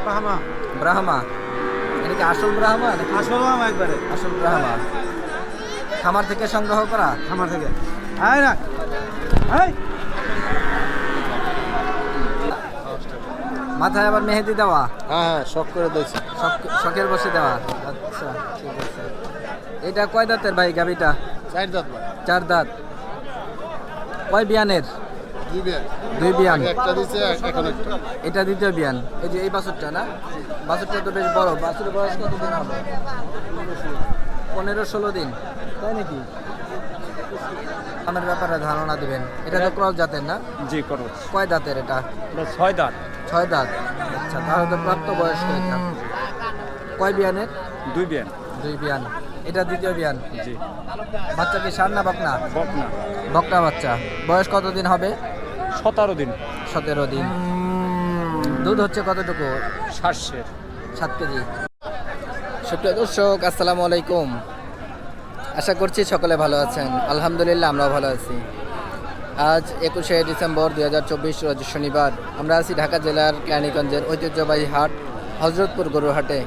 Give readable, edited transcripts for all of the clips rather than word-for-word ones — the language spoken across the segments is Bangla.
ব্রাহ্মা। ব্রাহ্মা, এটা কি আসল ব্রাহ্মা নাকি? আসল ব্রাহ্মা একবারে। আসল ব্রাহ্মা, খামার থেকে সংগ্রহ করা? খামার থেকে। আয় না, আয়। মাথায় আবার মেহেদি দেওয়া? হ্যাঁ, শখ করে দিয়েছি। শখের বসে দেওয়া। আচ্ছা, ঠিক আছে। এটা কয় দাঁতের ভাই গাবিটা? 4 দাঁত ভাই। 4 দাঁত। কয় বিয়ানের? 2 বিয়ান। 2 বিয়ান। একটা দিছে, এখন একটা। এটা দ্বিতীয় বিয়ান। এই যে এই বাছুরটা না, বাছুরটা তো বেশ বড়। বাছুরের বয়স কতদিন হবে? 15-16 দিন, তাই নাকি? আমার ব্যাপারে ধারণা দিবেন। এটা তো ক্রস জাতের না? জি করো। কয় দাঁতের এটা? 6 দাঁত। 6 দাঁত। আচ্ছা, তাহলে তো প্রাপ্ত বয়স এটা। কয় বিয়ানের? 2 বিয়ান। 2 বিয়ান। এটা দ্বিতীয় বিয়ান। জি। বাচ্চা কি ষাঁড় না বকনা? বকনা। বকনা বাচ্চা। বয়স কতদিন হবে? 17 দিন। 17 দিন। দুধ হচ্ছে কতটুকু? 7 কেজি। সুপ্রিয় দর্শক, আসসালামু আলাইকুম। আশা করছি সকলে ভালো আছেন। আলহামদুলিল্লাহ, আমরাও ভালো আছি। আজ 21শে ডিসেম্বর 2024 রোজ শনিবার। আমরা আছি ঢাকা জেলার কেরানীগঞ্জের ঐতিহ্যবাহী হাট হজরতপুর গরুর হাটে।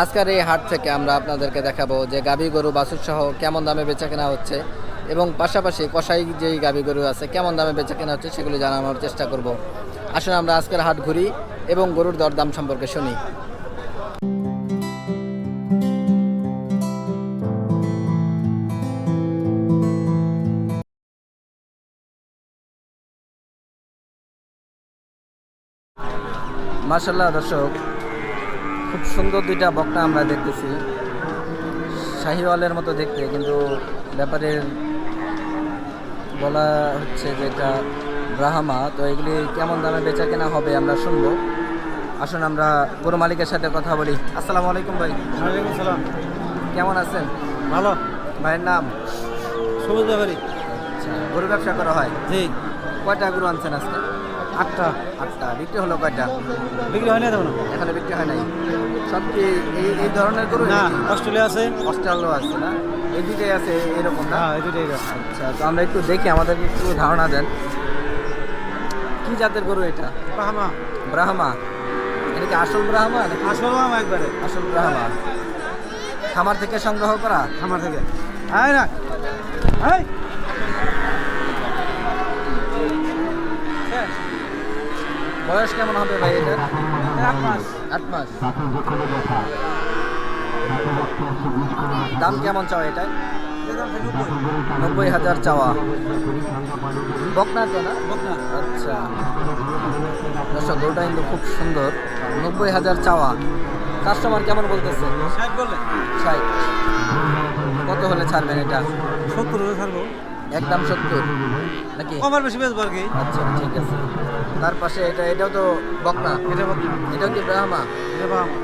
আজকের এই হাট থেকে আমরা আপনাদেরকে দেখাবো যে গাভী গরু বাছুর সহ কেমন দামে বেচা কেনা হচ্ছে, এবং পাশাপাশি কসাই যেই গাভী গরু আছে কেমন দামে বেচা কেনা হচ্ছে সেগুলি জানানোর চেষ্টা করব। আসুন আমরা আজকের হাট ঘুরি এবং গরুর দরদাম সম্পর্কে শুনি। মাশাআল্লাহ দর্শক, খুব সুন্দর দুইটা বকনা আমরা দেখতেছি, শাহিওয়ালের মতো দেখতে, কিন্তু ব্যাপারের বলা হচ্ছে যে এটা ব্রাহ্মা। তো এগুলি কেমন দামে বেচা কেনা হবে আমরা শুনবো। আসুন আমরা গরু মালিকের সাথে কথা বলি। আসসালামু আলাইকুম ভাই। ওয়ালাইকুম সালাম। কেমন আছেন? ভালো। ভাইয়ের নাম? সবুজ ব্যাপারী। আচ্ছা, গরু ব্যবসা করা হয়? জি। কয়টা গরু আনছেন আজকে? 8টা। 8টা। বিক্রি হলো কয়টা? বিক্রি হয় না তখন? এখনো বিক্রি হয় নাই। সব কি এই ধরনের গরু? না, নাকি অস্ট্রেলিয়া আছে। অস্ট্রেলিয়া আছে না? এই দুইটাই আছে এরকম না? হ্যাঁ, এই দুটোই আছে। আচ্ছা, তো আমরা একটু দেখি, আমাদেরকে একটু ধারণা দেন কি জাতের গরু এটা? ব্রাহ্মা। ব্রাহ্মা, এটা কি আসল ব্রাহ্মা নাকি? আসল ব্রাহ্মা একবারে। আসল ব্রাহ্মা, খামার থেকে সংগ্রহ করা? খামার থেকে। আয় না, আয়। বয়স কেমন হবে ভাই এটা? 8 মাস। 8 মাস। দাম কেমন চাও এটা? 90,000 চাওয়া। বকনা তো না? বকনা। আচ্ছা, দর্শক গরুটা কিন্তু খুব সুন্দর। 90,000 চাওয়া। কাস্টমার কেমন বলতেছে? 60 বলে। 60। কত হলে ছাড়বেন এটা? 70 হলে ছাড়বো। একদম 70 নাকি? কমার বেশি বেচবো আর কি। আচ্ছা, ঠিক আছে। তার পাশে এটাও তো বকনা। এটা বকনা। এটাও কি ব্রাহ্মা? এটা ব্রাহ্মা।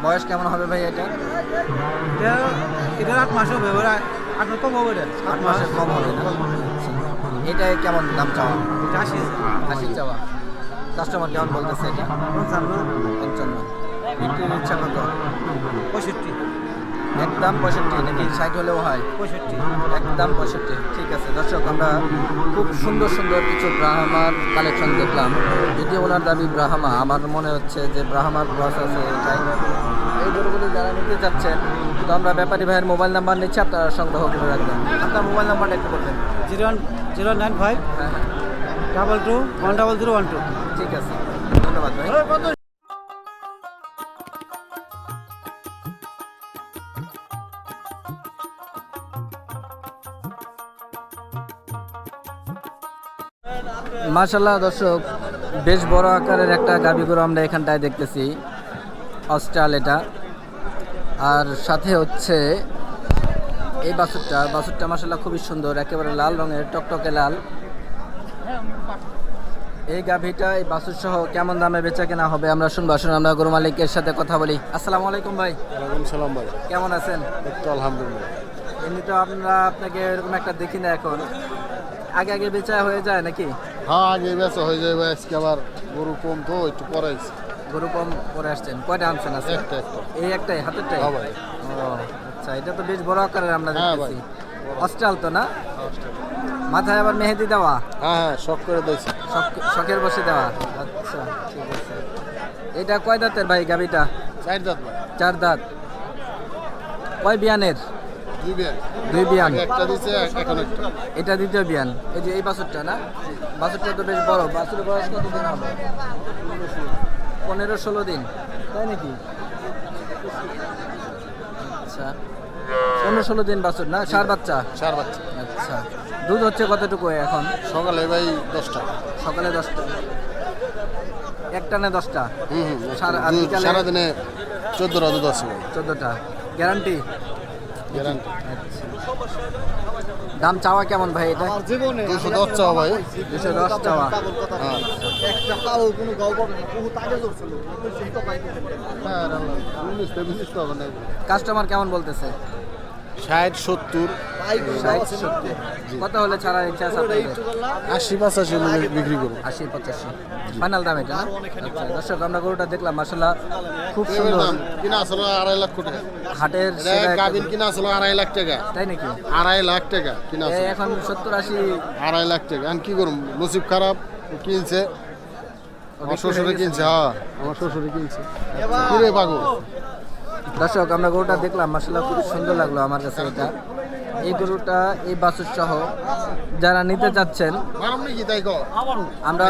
বয়স কেমন হবে ভাই এটা? এটা 8 মাস হবে। 8 মাস কম হবে এটা। 8 মাসের কম হবে না? আচ্ছা। এটা কেমন দাম চাওয়া? এটা 80 আছে। 80 চাওয়া। কাস্টমার কেমন বলতেছে এটা? 55। 55। বিক্রির ইচ্ছা কত? 65। একদম 65 নাকি 60 হলেও হয়? 65। একদম 65। ঠিক আছে দর্শক, আমরা খুব সুন্দর সুন্দর কিছু ব্রাহ্মার কালেকশন দেখলাম। যদি ওনার দাবি ব্রাহ্মা, আমার মনে হচ্ছে যে ব্রাহ্মার ক্রস আছে এটাই। এই গরুগুলি যারা নিতে চাচ্ছেন, তো আমরা ব্যাপারী ভাইয়ের মোবাইল নাম্বার নিচ্ছি, আপনারা সংগ্রহ করে রাখবেন। আপনার মোবাইল নাম্বারটা একটু বলবেন। 095 হ্যাঁ, 22 10012। ঠিক আছে, ধন্যবাদ ভাই। মাশাআল্লাহ দর্শক, বেশ বড় আকারের একটা গাভী গরু আমরা এখানটায় দেখতেছি, অস্ট্রাল এটা। আর সাথে হচ্ছে এই বাছুরটা মাশাআল্লাহ খুবই সুন্দর, একেবারে লাল রঙের, টকটকে লাল। এই গাভীটা এই বাছুর সহ কেমন দামে বেচা কেনা হবে আমরা শুনবো। আসুন আমরা গরু মালিকের সাথে কথা বলি। আসসালামু আলাইকুম ভাই। ওয়ালাইকুম সালাম ভাই। কেমন আছেন? একটু আলহামদুলিল্লাহ। এমনি তো আপনাকে এরকম একটা দেখি না এখন, আগে বেচা হয়ে যায় নাকি? হ্যাঁ, আগে বেচা হয়ে যাবে। আজকে আবার গরু কম তো একটু পরাইছি। গরু কম করে আসছেন? কয়টা আনছেন আজকে? একটা। এই একটাই, হাতেরটাই? হ্যাঁ ভাই। ও আচ্ছা, এটা তো বেশ বড় আকারের আমরা হ্যাঁ দেখতেছি। ভাই। অস্ট্রাল তো না? মাথায় আবার মেহেদি দেওয়া, হ্যাঁ হ্যাঁ শখ করে দিয়েছি। শখের বসে দেওয়া। আচ্ছা ঠিক আছে। এটা কয় দাঁতের ভাই গাবিটা? 4 দাঁত ভাই। 4 দাঁত। কয় বিয়ানের? 2 বিয়ান। 2 বিয়ান। একটা দিছে এখন একটা। এটা দ্বিতীয় বিয়ান। এই যে এই বাছুরটা না, বাছুরটা তো বেশ বড়। বাছুরের বয়স কতদিন হবে? 15-16 দিন, তাই নাকি? আচ্ছা 15-16 দিন বাছুর না, ষাঁড় বাচ্চা। সার বাচ্চা। আচ্ছা দুধ হচ্ছে কতটুকু এখন? সকালে ভাই 10টা। সকালে 10টা, একটানে 10টা। আর দুধ বিকালে সারাদিনে 14টা দুধ আছে ভাই। 14টা। গ্যারান্টি? গ্যারান্টি। আচ্ছা দাম চাওয়া কেমন ভাই এটা? 210 চাও ভাই। 210 চাওয়া। হ্যাঁ কাস্টমার কেমন বলতেছে? 60 70 60 70। কত হলে ছাড়ার ইচ্ছা আছে আপনাদের? 80 85 বিক্রি করব। 80-85 ফাইনাল দাম এটা না? আচ্ছা, দর্শক আমরা গরুটা দেখলাম মাশাআল্লাহ খুব এর সুন্দর। দাম কিনা আসলে 2.5 লাখ টাকা। হাটের এটা সেরা একটা গাবিন গরু। কিনা আসলে 2.5 লাখ টাকা। তাই নাকি? 2.5 লাখ টাকা কিনা এই আসলে। এখন 70-80 2.5 লাখ টাকা। আমি কি করব, নসিব খারাপ কিনছে। আমার বিক্রি হয়ে শ্বশুরে গেছে। কিনছে। হ্যাঁ আমার শ্বশুরে কিনছে। কিরে পাগল। দর্শক আমরা গরুটা দেখলাম মাশাআল্লাহ খুব সুন্দর লাগলো আমার কাছে এটা। এই গরুটা এই বাছুর সহ যারা নিতে যাচ্ছেন, মারাম নাকি তাই কো? আমরা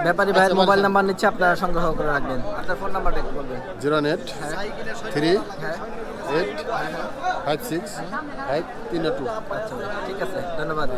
ব্যাপারী ভাইয়ের আচ্ছা, মোবাইল বলছি। নাম্বার নিচ্ছি, আপনারা সংগ্রহ করে রাখবেন। আপনার ফোন নাম্বারটা একটু বলবেন। 08 3 হ্যাঁ 8 56 5 32। আচ্ছা ঠিক আছে, ধন্যবাদ।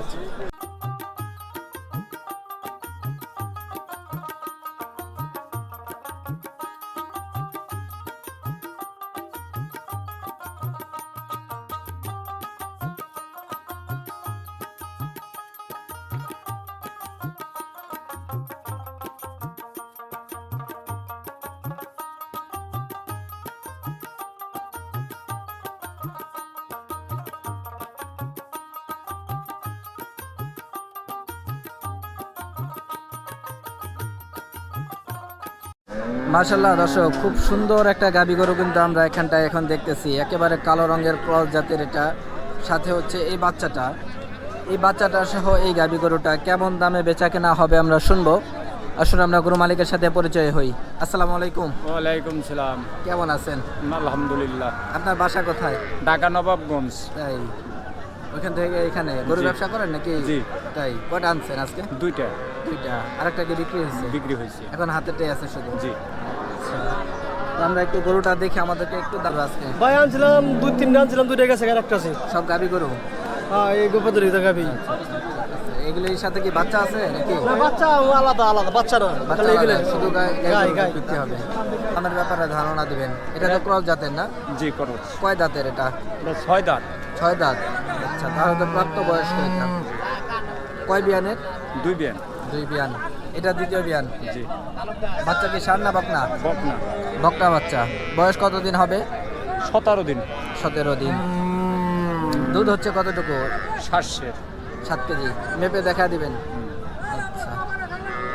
মাশাআল্লাহ দর্শক খুব সুন্দর একটা গাবি গরু কিন্তু আমরা এখানটায় এখন দেখতেছি, একেবারে কালো রঙের ক্রস জাতের এটা। সাথে হচ্ছে এই বাচ্চাটা সহ এই গাবি গরুটা কেমন দামে বেচা কেনা হবে আমরা শুনবো। আসলে আমরা গরু মালিকের সাথে পরিচয় হই। আসসালামু আলাইকুম। ওয়ালাইকুম সালাম। কেমন আছেন? আলহামদুলিল্লাহ। আপনার বাসা কোথায়? ঢাকা নবাবগঞ্জ। তাই ওখান থেকে এখানে গরু জি। ব্যবসা করেন নাকি? জি। তাই কয়টা আনছেন আজকে? 2টা দুইটা, আরেকটা কি বিক্রি হয়েছে? বিক্রি হয়েছে। এখন হাতেরটাই আছে শুধু। জি। আচ্ছা। তো আমরা একটু গরুটা দেখি, আমাদেরকে একটু দাঁড়া আজকে ভাই আনছিলাম 2-3 আনছিলাম, 2টা গেছে, একটা আছে। সব গাবি গরু। হ্যাঁ এই গোপাদরি তো গাবি। এগুলির সাথে কি বাচ্চা আছে নাকি? না বাচ্চা আলাদা আলাদা, বাচ্চা না বাচ্চা খালি এগুলো। আলাদা, শুধু গাই গাই। বিক্রি হবে। আমার ব্যাপারে ধারণা দিবেন। এটা তো ক্রস জাতের না? জি করো। কয় দাঁতের এটা? 6 দাঁত। 6 দাঁত। আচ্ছা তাহলে তো প্রাপ্ত বয়স্ক এটা। কয় বিয়ানের? 2 বিয়ান। 2 বিয়ান। এটা দ্বিতীয় বিয়ান। জি। বাচ্চা কি ষাঁড় না বকনা? বকনা। বকনা বাচ্চা। বয়স কতদিন হবে? 17 দিন। 17 দিন। দুধ হচ্ছে কতটুকু? 7 7 কেজি। মেপে দেখা দিবেন। আচ্ছা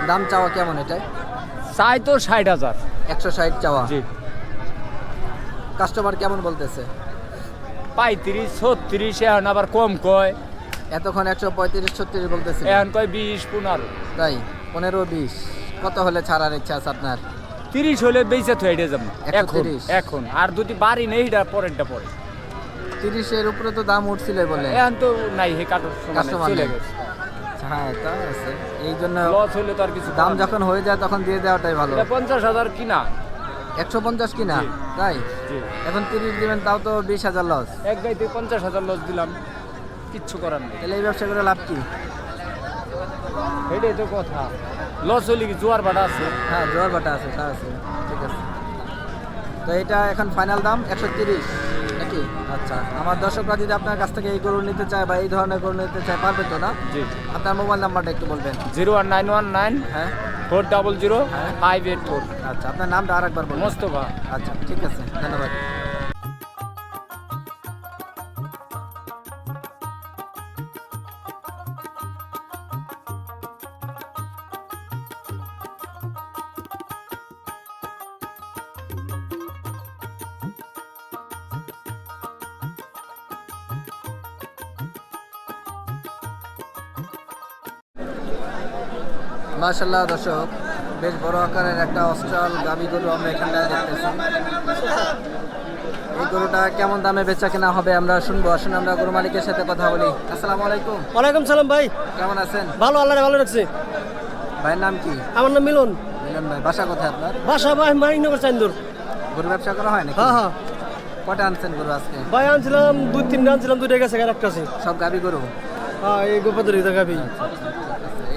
দাম চাওয়া কেমন এটাই? চাই তো 60,000। 160 চাওয়া। জি। কাস্টমার কেমন বলতেছে? 35 36 এখন আবার কম কয়। এতক্ষণ 135-36 বলতেছে। এখন কয় 20 15। তাই 15-20 কত হলে ছাড়ার ইচ্ছা আছে আপনার? 30 হলে বেঁচে তো হেঁটে যাবো এখন। 130? এখন আর যদি বাড়ি নেই এটা পরেরটা পরে। 30-এর উপরে তো দাম উঠছিল বলে। এখন তো নাই হে কাটোর কাস্টমার চলে নেই। গেছে। হ্যাঁ তা আছে, এই জন্য লস হইলে তো আর কিছু দাম করার নেই। যখন হয়ে যায় তখন দিয়ে দেওয়াটাই ভালো। এটা 50,000 কিনা। 150 কিনা? জি। তাই জি। এখন 30 দিবেন, তাও তো 20,000 লস। এক গাইতে 50,000 লস দিলাম, কিচ্ছু করার নেই। তাহলে এই ব্যবসা করে লাভ কি? এটাই তো কথা। লস হইলে কি জোয়ার ভাটা আছে? হ্যাঁ জোয়ার বাটা আছে, তা আছে, ঠিক আছে। তো এটা এখন ফাইনাল দাম 130 নাকি? আচ্ছা আমার দর্শকরা যদি আপনার কাছ থেকে এই গরু নিতে চায় বা এই ধরনের গরু নিতে চায় পারবে তো না? জি। আপনার মোবাইল নাম্বারটা একটু বলবেন। 01919 হ্যাঁ 400 হ্যাঁ। 584। আচ্ছা আপনার নামটা আরেকবার বলুন। মোস্তফা। আচ্ছা ঠিক আছে, ধন্যবাদ। মাশাআল্লাহ দর্শক, বেশ বড় আকারের একটা অস্ট্রাল গাভী গরু আমরা এখানটায় দেখতেছি। এই গরুটা কেমন দামে বেচা কেনা হবে আমরা শুনবো। আসুন আমরা গরু মালিকের সাথে কথা বলি। আসসালামু আলাইকুম, ওয়ালাইকুম সালাম ভাই। কেমন আছেন? ভালো, আল্লাহ ভালো রাখছে। ভাইয়ের নাম কি? আমার নাম মিলন। মিলন ভাই, বাসা কোথায় আপনার? বাসা ভাই মাইনগর চান্দুর। গরু ব্যবসা করা হয় নাকি? হ্যাঁ হ্যাঁ কটা আনছেন গরু আজকে? ভাই আনছিলাম 2-3টা আনছিলাম, 2টা গেছে আর একটা আছে। সব গাভী গরু? হ্যাঁ এই গোপাদরি গাবি।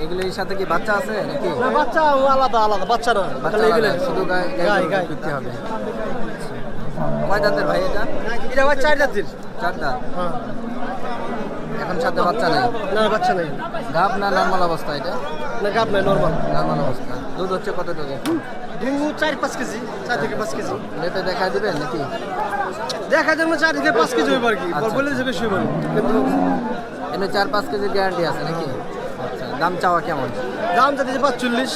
এগুলির সাথে কি বাচ্চা আছে নাকি? না বাচ্চা আলাদা আলাদা, বাচ্চা না বাচ্চা খালি এগুলো। আলাদা, শুধু গাই গাই। দিতে হবে। কয় দাঁতের ভাই এটা? এটা ভাই 4 জাতির। 4 দাঁত। হ্যাঁ এখন সাথে বাচ্চা নেই? না বাচ্চা নাই। গাব না নর্মাল অবস্থা এটা? না গাব নাই, নরমাল। নর্মাল অবস্থা। দুধ হচ্ছে কত দুধে? ডিঙ্গু 4-5 কেজি, 4 থেকে 5 কেজি। লেপে দেখা দিবেন নাকি? দেখা যাবে 4 থেকে 5 কেজি হইব আর কি। আচ্ছা। বলে যে বেশি হইব কিন্তু এমনি 4-5 কেজির গ্যারান্টি আছে নাকি? আচ্ছা, দাম চাওয়া কেমন? দাম যাচ্ছে 45,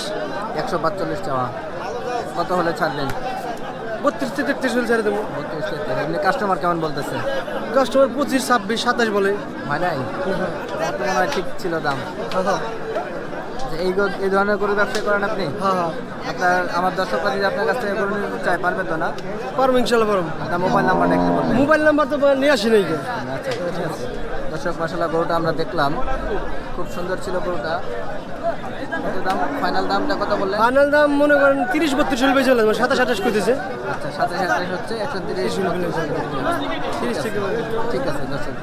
145 চাওয়া। কত হলে ছাড়বেন? 32 থেকে 33 হলে ছেড়ে দেবো। 32 এমনি কাস্টমার কেমন বলতেছে? কাস্টমার 25, 26, 27 বলে। হয় নাই? আপনার মনে হয় ঠিক ছিল দাম। হ্যাঁ যে এই ধরনের গরু ব্যবসা করেন আপনি? হ্যাঁ আমার দর্শকরা যদি আপনার কাছ থেকে গরু নিতে চায় পারবে তো না? পারবো ইনশাল্লাহ পারবো। আপনার মোবাইল নাম্বারটা একটু বলবেন। মোবাইল নাম্বার তো নিয়ে আসি নাই। আচ্ছা ঠিক আছে। দর্শক মাশাআল্লাহ গরুটা আমরা দেখলাম, খুব সুন্দর ছিল গরুটা। কত দাম? ফাইনাল দামটা কত বললেন? ফাইনাল দাম মনে করেন 30-32 হলে বেশি হলে 27-28 করতেছে। আচ্ছা 27 হচ্ছে 130 ঠিক আছে দর্শক।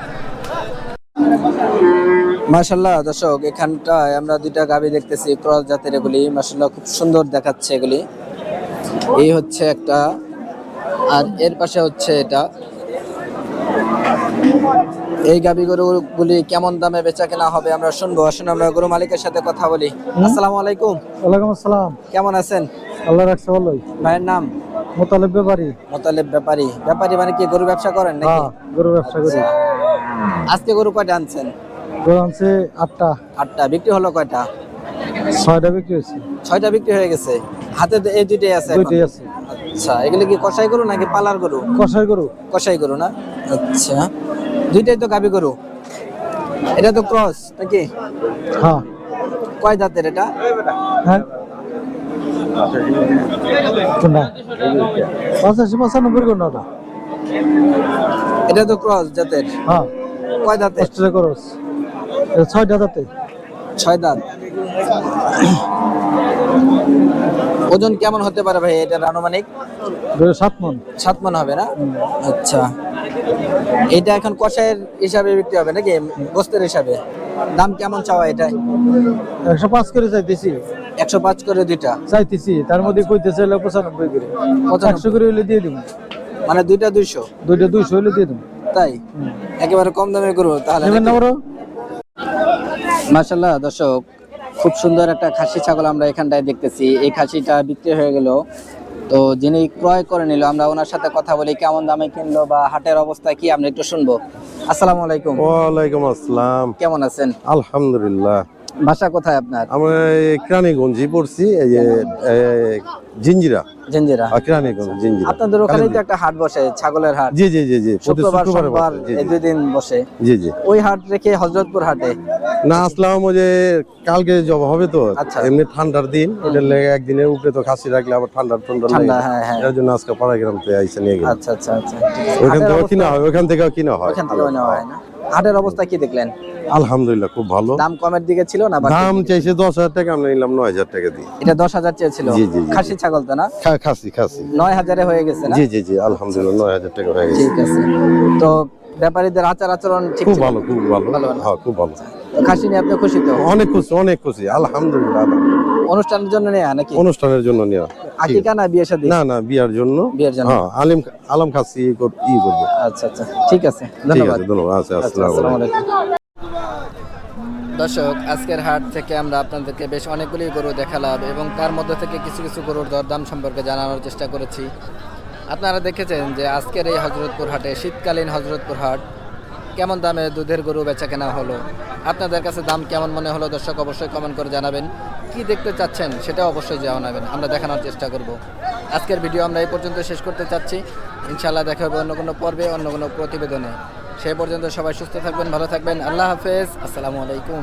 মাশাআল্লাহ দর্শক, এখানটায় আমরা দুইটা গাভী দেখতেছি ক্রস জাতের। এগুলি মাশাআল্লাহ খুব সুন্দর দেখাচ্ছে এগুলি। এই হচ্ছে একটা, আর এর পাশে হচ্ছে এটা। এই গাভী গরুগুলি কেমন দামে বেচা কেনা হবে আমরা শুনবো। আসুন আমরা গরু মালিকের সাথে কথা বলি। আসসালামু আলাইকুম। ওয়ালাইকুম আসসালাম। কেমন আছেন? আল্লাহ রাখছে ভালোই। ভাইয়ের নাম? মোতালেব ব্যাপারী। মোতালেব ব্যাপারী। ব্যাপারী মানে কি গরু ব্যবসা করেন নাকি? হ্যাঁ গরু ব্যবসা করি। আজকে গরু কয়টা আনছেন? গরু আনছে 8টা। 8টা। বিক্রি হলো কয়টা? 6টা বিক্রি হয়েছে। 6টা বিক্রি হয়ে গেছে। হাতে এই দুইটাই আছে এখন? দুইটাই আছে। আচ্ছা, এগুলো কি কষাই গরু নাকি পালার গরু? কষাই গরু। কষাই গরু না? আচ্ছা, দুইটাই তো গাভী গরু। এটা তো ক্রস নাকি? হ্যাঁ। কয় জাতের এটা? হ্যাঁ কোনটা? 85-95 কোনটা? এটা তো ক্রস জাতের। হ্যাঁ কয় দাঁতের? Australia cross. এটা 6টা দাঁতে। 6 দাঁত। ওজন কেমন হতে পারে ভাই এটার আনুমানিক? 7 মণ। 7 মণ হবে না? আচ্ছা, এটা এখন কষাইয়ের হিসাবে বিক্রি হবে নাকি গোস্তের হিসাবে? দাম কেমন চাওয়া এটা? 105 করে চাইতেছি। 105 করে দুইটা চাইতেছি, তার মধ্যে কইতেছে 95 করে। 100 করে হলে দিয়ে দিব। মানে দুইটা 200? দুইটা 200 হলে দিয়ে দিব। তাই একেবারে কম দামে করবো তাহলে? নেবেন না বড়? মাশাআল্লাহ দর্শক, খুব সুন্দর একটা খাসি ছাগল আমরা এখানটায় দেখতেছি। এই খাসিটা বিক্রি হয়ে গেল, তো যিনি ক্রয় করে নিল আমরা ওনার সাথে কথা বলি, কেমন দামে কিনলো বা হাটের অবস্থা কি আমরা একটু শুনবো। আসসালামু আলাইকুম। ওয়ালাইকুম আসসালাম। কেমন আছেন? আলহামদুলিল্লাহ। বাসা কোথায় আপনার? আমি কেরানীগঞ্জে পড়ছি, এই যে জিঞ্জিরা। জঞ্জিরা। কেরানীগঞ্জ জিঞ্জিরা। আপনাদের ওখানেই তো একটা হাট বসে, ছাগলের হাট। জি জি জি জি, প্রতি শুক্রবার শুক্রবারে সোমবার বসে। জি, এই জি। 2 দিন বসে। জি জি। ওই হাট রেখে হযরতপুর হাটে না আসলাম, ওই যে কালকে জব হবে তো, আচ্ছা। এমনি ঠান্ডার দিন, এটার লেগে একদিনের উপরে তো খাসি রাখলে আবার ঠান্ডা ঠান্ডা, হ্যাঁ, হ্যাঁ। এর জন্য আজকে পাড়াগ্রাম থেকে আইসা নিয়ে গেলাম। আচ্ছা আচ্ছা আচ্ছা। ওইখান হাটের থেকে অবস্থা- কিনা হয়, ওইখান থেকে কিনা হয়। ওখান থেকে নেওয়া হয় না? হাটের অবস্থা কি দেখলেন? আলহামদুলিল্লাহ খুব ভালো। দাম কমের দিকে ছিল না বাড়তি? দাম চাইছে 10,000 টাকা, আমরা নিলাম 9,000 টাকা দিয়ে। এটা 10,000 চেয়েছিল। জি, জি, জি। খাসি ছাগল তো না? খাসি খাসি। 9,000 হয়ে গেছে না? জি জি জি, আলহামদুলিল্লাহ 9,000 টাকা হয়ে গেছে। ঠিক আছে। তো ব্যাপারীদের আচার আচরণ ঠিক খুব ছিল? ভালো, খুব ভালো। ভালো না? হ্যাঁ খুব ভালো। তো খাসি নিয়ে আপনি খুশি তো? অনেক খুশি, অনেক খুশি, আলহামদুলিল্লাহ। অনুষ্ঠানের জন্য নেয়া নাকি? অনুষ্ঠানের জন্য নেওয়া। আকিকা না বিয়ে শাদী? না না, বিয়ার জন্য। বিয়ের জন্য। হ্যাঁ, আলম খাসি ই করবো। আচ্ছা আচ্ছা, ঠিক আছে, ঠিক ধন্যবাদ। আছে, ধন্যবাদ। আচ্ছা, আচ্ছা, আসসালামু আসসালামু আলাইকুম। আলাইকুম। দর্শক, আজকের হাট থেকে আমরা আপনাদেরকে বেশ অনেকগুলি গরু দেখালাম এবং তার মধ্যে থেকে কিছু কিছু গরুর দরদাম সম্পর্কে জানানোর চেষ্টা করেছি। আপনারা দেখেছেন যে আজকের এই হযরতপুর হাটে, শীতকালীন হযরতপুর হাট, কেমন দামে দুধের গরু বেচা কেনা হলো। আপনাদের কাছে দাম কেমন মনে হলো দর্শক অবশ্যই কমেন্ট করে জানাবেন। কি দেখতে চাচ্ছেন সেটা অবশ্যই জানাবেন, আমরা দেখানোর চেষ্টা করব। আজকের ভিডিও আমরা এই পর্যন্ত শেষ করতে চাচ্ছি। ইনশাআল্লাহ দেখা হবে অন্য কোনো পর্বে, অন্য কোনো প্রতিবেদনে। সেই পর্যন্ত সবাই সুস্থ থাকবেন, ভালো থাকবেন। আল্লাহ হাফেজ, আসসালামু আলাইকুম।